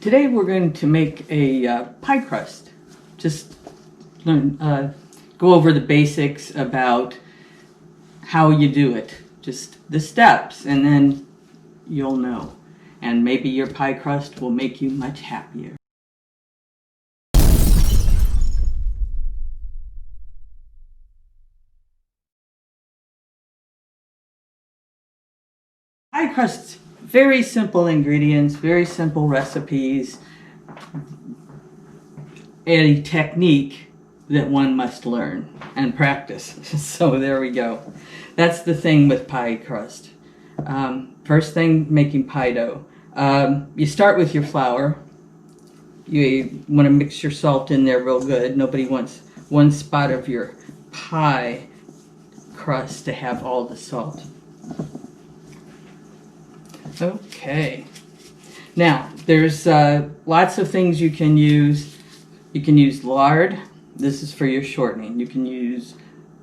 Today we're going to make a pie crust. Just learn, go over the basics about how you do it. Just the steps, and then you'll know. And maybe your pie crust will make you much happier. Pie crust, very simple ingredients, very simple recipes, a technique that one must learn and practice. So there we go. That's the thing with pie crust. First thing, making pie dough. You start with your flour. You want to mix your salt in there real good. Nobody wants one spot of your pie crust to have all the salt. Okay. Now, there's lots of things you can use. You can use lard. This is for your shortening. You can use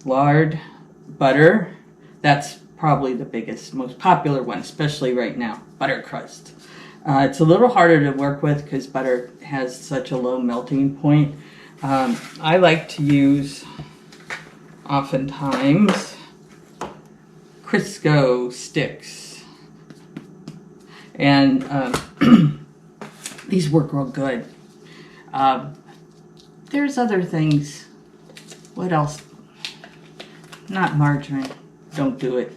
lard, butter. That's probably the biggest, most popular one, especially right now, butter crust. It's a little harder to work with because butter has such a low melting point. I like to use, oftentimes, Crisco sticks. And these work real good. There's other things. What else? Not margarine. Don't do it.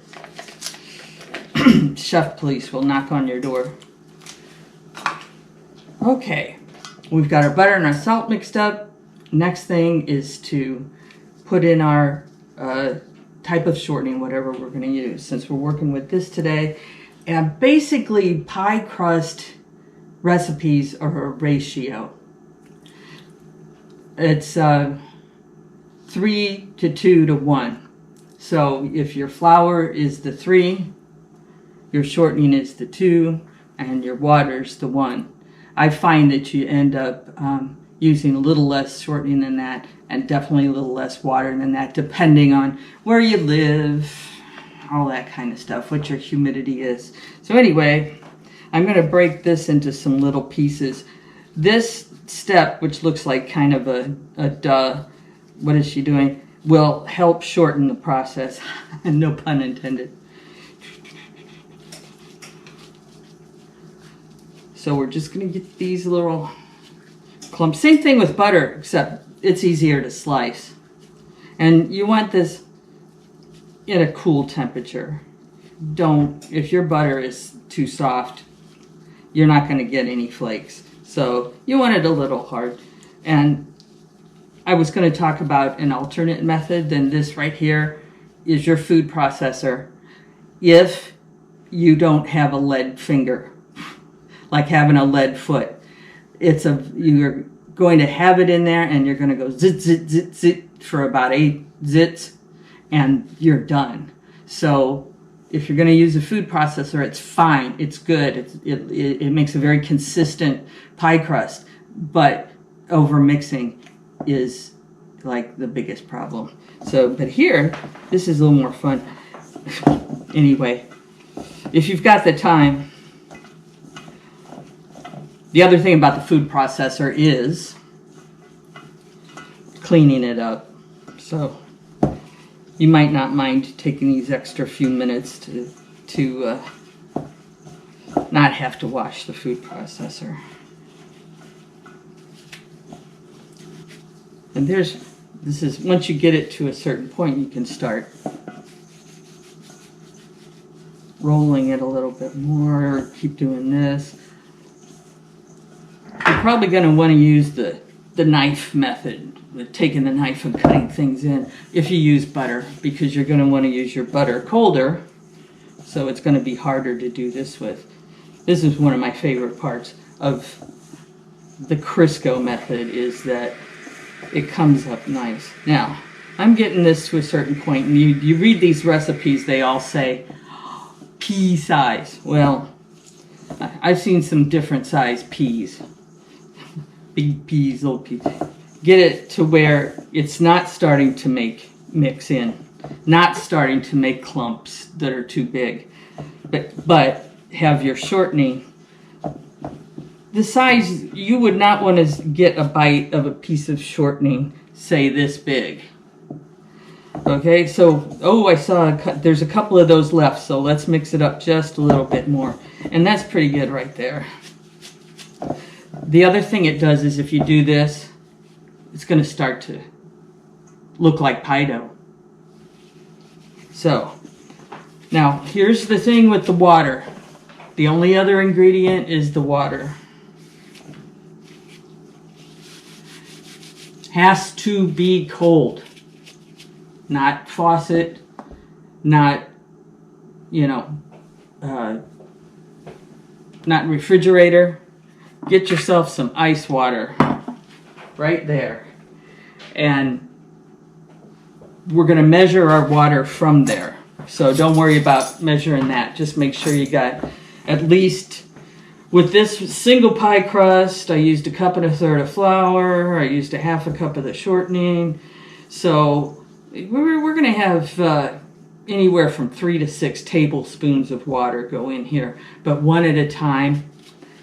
Chef police will knock on your door. Okay, we've got our butter and our salt mixed up. Next thing is to put in our type of shortening, whatever we're going to use, since we're working with this today. And basically, pie crust recipes are a ratio. It's 3 to 2 to 1. So if your flour is the 3, your shortening is the 2, and your water's the 1. I find that you end up using a little less shortening than that, and definitely a little less water than that, depending on where you live, all that kind of stuff, what your humidity is. So anyway, I'm going to break this into some little pieces. This step, which looks like kind of a duh, what is she doing, will help shorten the process. No pun intended. So we're just going to get these little clumps. Same thing with butter, except it's easier to slice. And you want this at a cool temperature. If your butter is too soft, you're not going to get any flakes. So you want it a little hard. And I was going to talk about an alternate method than this right here is your food processor. If you don't have a lead finger, like having a lead foot, you're going to have it in there and you're going to go zit, zit, zit, zit for about 8 zits, and you're done. So if you're going to use a food processor, it's fine. It's good. It makes a very consistent pie crust. But over mixing is like the biggest problem. So, but here, this is a little more fun. Anyway, if you've got the time, the other thing about the food processor is cleaning it up. So you might not mind taking these extra few minutes to not have to wash the food processor. And this is, once you get it to a certain point, you can start rolling it a little bit more, keep doing this. You're probably going to want to use the knife method, with taking the knife and cutting things in, if you use butter, because you're going to want to use your butter colder, so it's going to be harder to do this with. This is one of my favorite parts of the Crisco method, is that it comes up nice. Now, I'm getting this to a certain point, and you read these recipes, they all say pea size. Well, I've seen some different size peas. Big peas, little peas. Get it to where it's not starting to mix in, not starting to make clumps that are too big, but have your shortening the size, you would not want to get a bite of a piece of shortening, say this big. Okay, so, oh, I saw there's a couple of those left, so let's mix it up just a little bit more. And that's pretty good right there. The other thing it does is if you do this, it's going to start to look like pie dough. So, now here's the thing with the water. The only other ingredient is the water. Has to be cold. Not faucet, not, you know, not refrigerator. Get yourself some ice water right there. And we're going to measure our water from there. So don't worry about measuring that. Just make sure you got at least, with this single pie crust, I used 1 1/4 cups of flour. I used 1/2 cup of the shortening. So we're going to have anywhere from 3 to 6 tablespoons of water go in here, but one at a time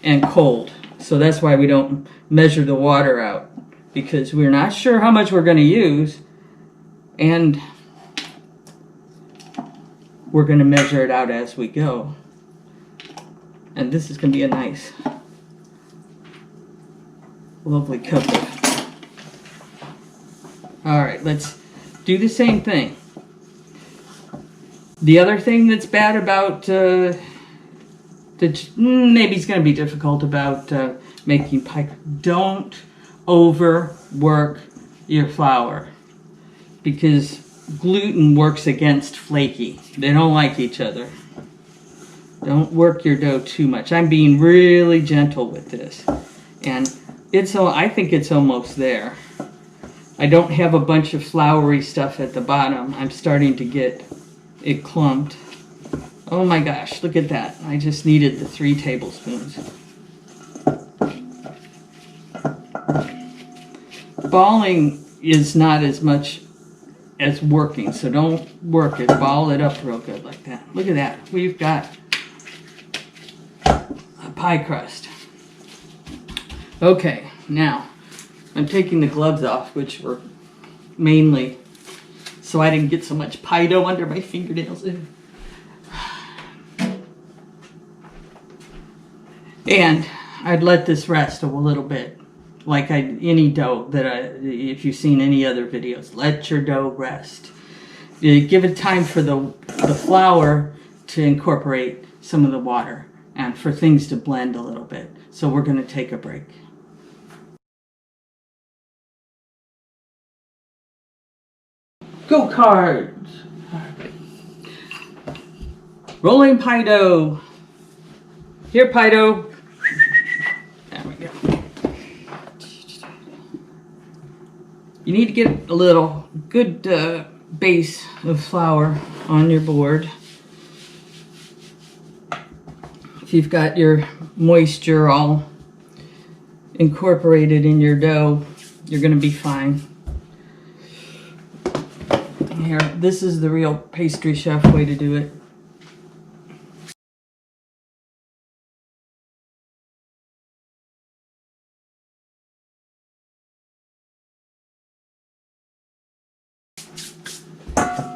and cold. So that's why we don't measure the water out, because we're not sure how much we're going to use, and we're going to measure it out as we go. And this is going to be a nice, lovely cup of. All right, let's do the same thing. The other thing that's bad about, maybe it's going to be difficult about making pie, don't overwork your flour, because gluten works against flaky. They don't like each other. Don't work your dough too much. I'm being really gentle with this. And I think it's almost there. I don't have a bunch of floury stuff at the bottom. I'm starting to get it clumped. Oh my gosh, look at that. I just needed the 3 tablespoons. Balling is not as much as working, so don't work it. Ball it up real good like that. Look at that. We've got a pie crust. Okay, now I'm taking the gloves off, which were mainly so I didn't get so much pie dough under my fingernails. And I'd let this rest a little bit, like any dough if you've seen any other videos. Let your dough rest. Give it time for the flour to incorporate some of the water and for things to blend a little bit. So we're going to take a break. Go cards! Rolling pie dough. Here, pie dough. There we go. You need to get a little good base of flour on your board. If you've got your moisture all incorporated in your dough, you're going to be fine. Here, this is the real pastry chef way to do it.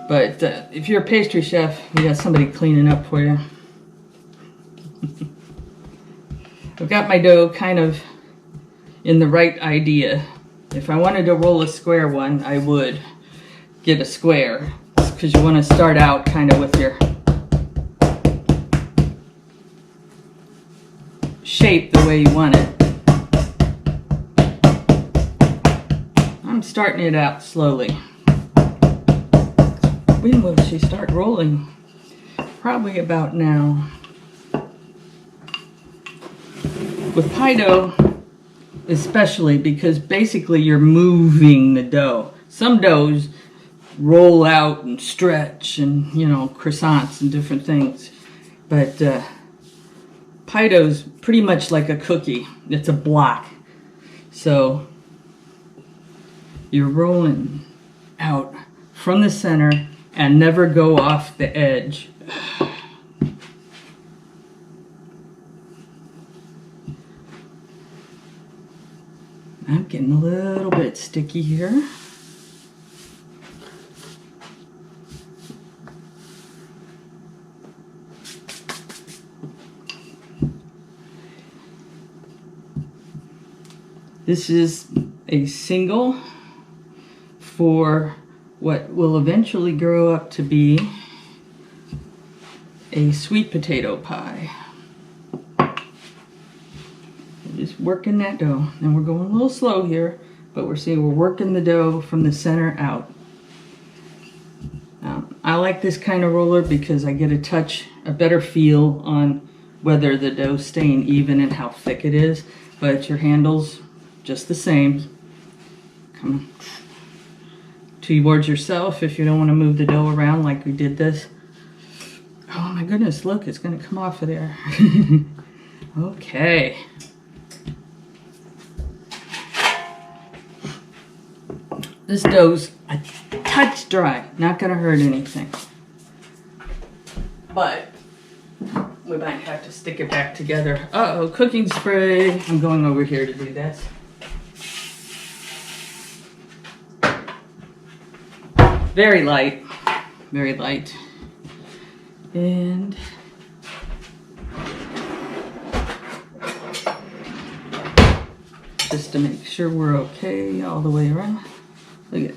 But if you're a pastry chef, you got somebody cleaning up for you. I've got my dough kind of in the right idea. If I wanted to roll a square one, I would get a square, because you want to start out kind of with your shape the way you want it. I'm starting it out slowly. When will she start rolling? Probably about now. With pie dough, especially, because basically you're moving the dough. Some doughs roll out and stretch and, you know, croissants and different things. But pie dough's pretty much like a cookie. It's a block. So you're rolling out from the center and never go off the edge. I'm getting a little bit sticky here. This is a single for what will eventually grow up to be a sweet potato pie. Just working that dough. And we're going a little slow here, but we're working the dough from the center out. I like this kind of roller because I get a better feel on whether the dough's staying even and how thick it is, but your handle's just the same. Come towards yourself if you don't want to move the dough around like we did this. Oh my goodness, look, it's going to come off of there. Okay. This dough's a touch dry, not going to hurt anything. But we might have to stick it back together. Uh-oh, cooking spray. I'm going over here to do this. Very light, very light. And just to make sure we're okay all the way around. Look at it.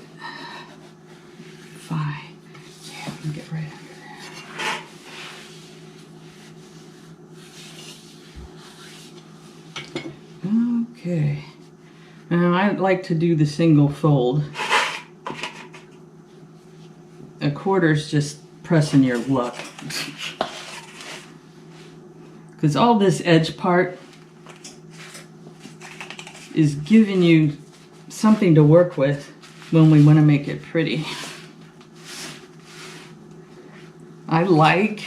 Fine. Yeah, we can get right under there. Okay. Now I like to do the single fold. A quarter's just pressing your luck. Because all this edge part is giving you something to work with when we want to make it pretty. I like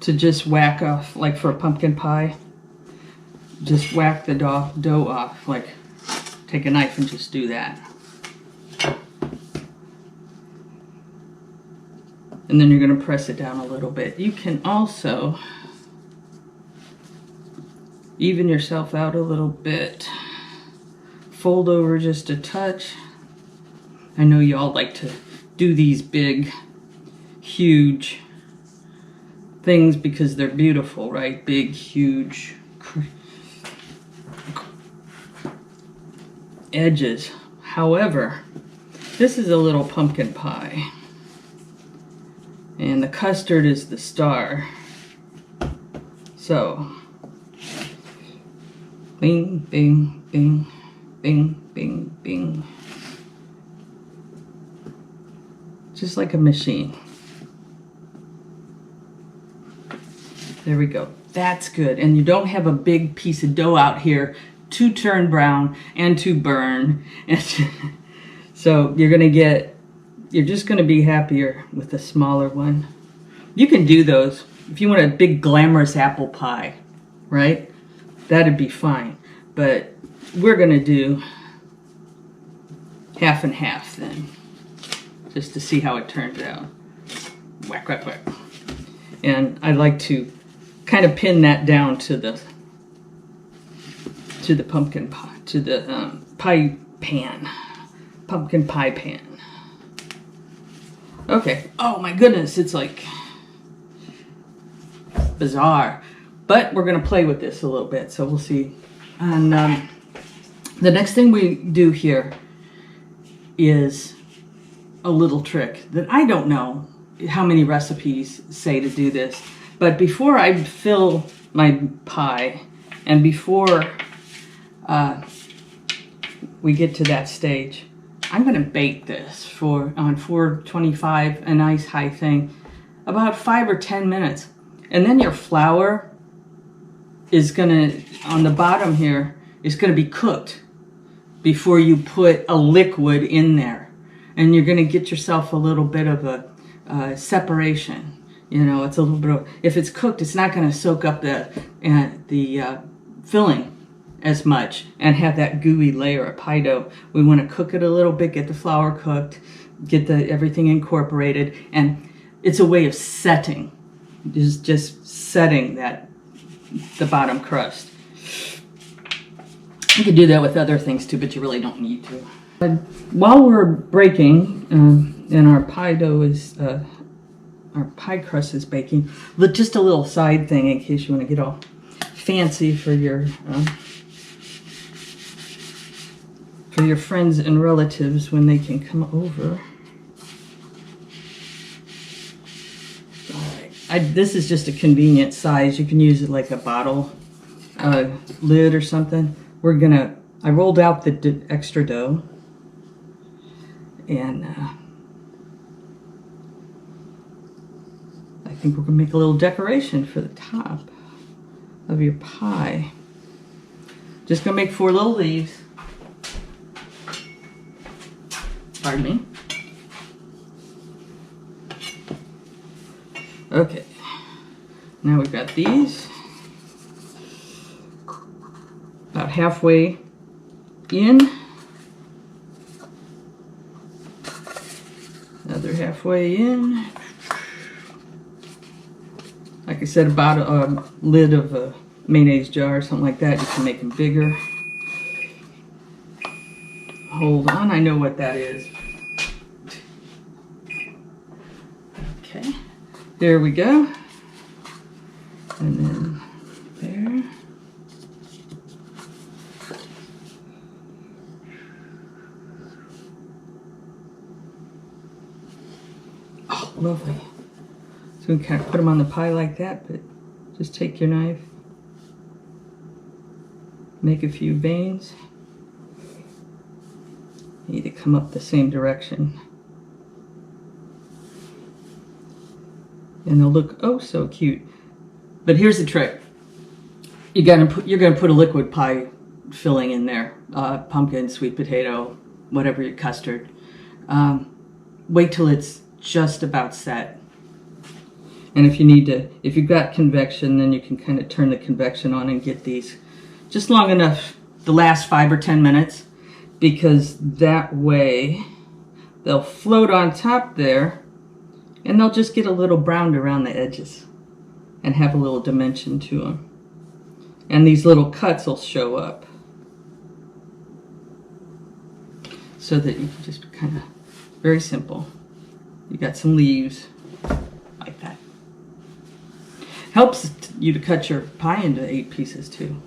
to just whack off, like for a pumpkin pie, just whack the dough off, like take a knife and just do that. And then you're going to press it down a little bit. You can also even yourself out a little bit. Fold over just a touch. I know y'all like to do these big, huge things because they're beautiful, right? Big, huge edges. However, this is a little pumpkin pie. And the custard is the star. So, bing, bing, bing, bing, bing, bing. Just like a machine. There we go. That's good. And you don't have a big piece of dough out here to turn brown and to burn. So you're just going to be happier with a smaller one. You can do those if you want a big glamorous apple pie, right? That'd be fine. But we're going to do half and half then, just to see how it turns out. Whack, whack, whack. And I like to kind of pin that down to the pumpkin pie, to the pie pan, pumpkin pie pan. Okay. Oh my goodness, it's like bizarre. But we're going to play with this a little bit, so we'll see. And the next thing we do here is a little trick that I don't know how many recipes say to do this. But before I fill my pie and before we get to that stage, I'm going to bake this on 425, a nice high thing, about 5 or 10 minutes. And then your flour is going to, on the bottom here, is going to be cooked before you put a liquid in there. And you're going to get yourself a little bit of a separation. You know, it's a little bit of, if it's cooked, it's not going to soak up the filling as much and have that gooey layer of pie dough. We want to cook it a little bit, get the flour cooked, get everything incorporated, and it's a way of setting, just setting the bottom crust. You could do that with other things too, but you really don't need to. While we're baking, and our pie dough is, our pie crust is baking, just a little side thing in case you want to get all fancy for your friends and relatives when they can come over. This is just a convenient size. You can use it like a bottle lid or something. I rolled out the extra dough, and I think we're gonna make a little decoration for the top of your pie. Just gonna make 4 little leaves. Pardon me. Okay, now we've got these about halfway in, another halfway in. Like I said, about a lid of a mayonnaise jar or something like that. You can make them bigger. Hold on, I know what that is. Okay. There we go. And then there. Oh, lovely. So we can kind of put them on the pie like that, but just take your knife, make a few veins. You need to come up the same direction. And they'll look oh so cute. But here's the trick. You're gonna put a liquid pie filling in there, pumpkin, sweet potato, whatever your custard. Wait till it's just about set. And if you've got convection, then you can kind of turn the convection on and get these just long enough to last 5 or 10 minutes, because that way they'll float on top there. And they'll just get a little browned around the edges and have a little dimension to them. And these little cuts will show up so that you can just kind of, very simple. You got some leaves like that. Helps you to cut your pie into 8 pieces too.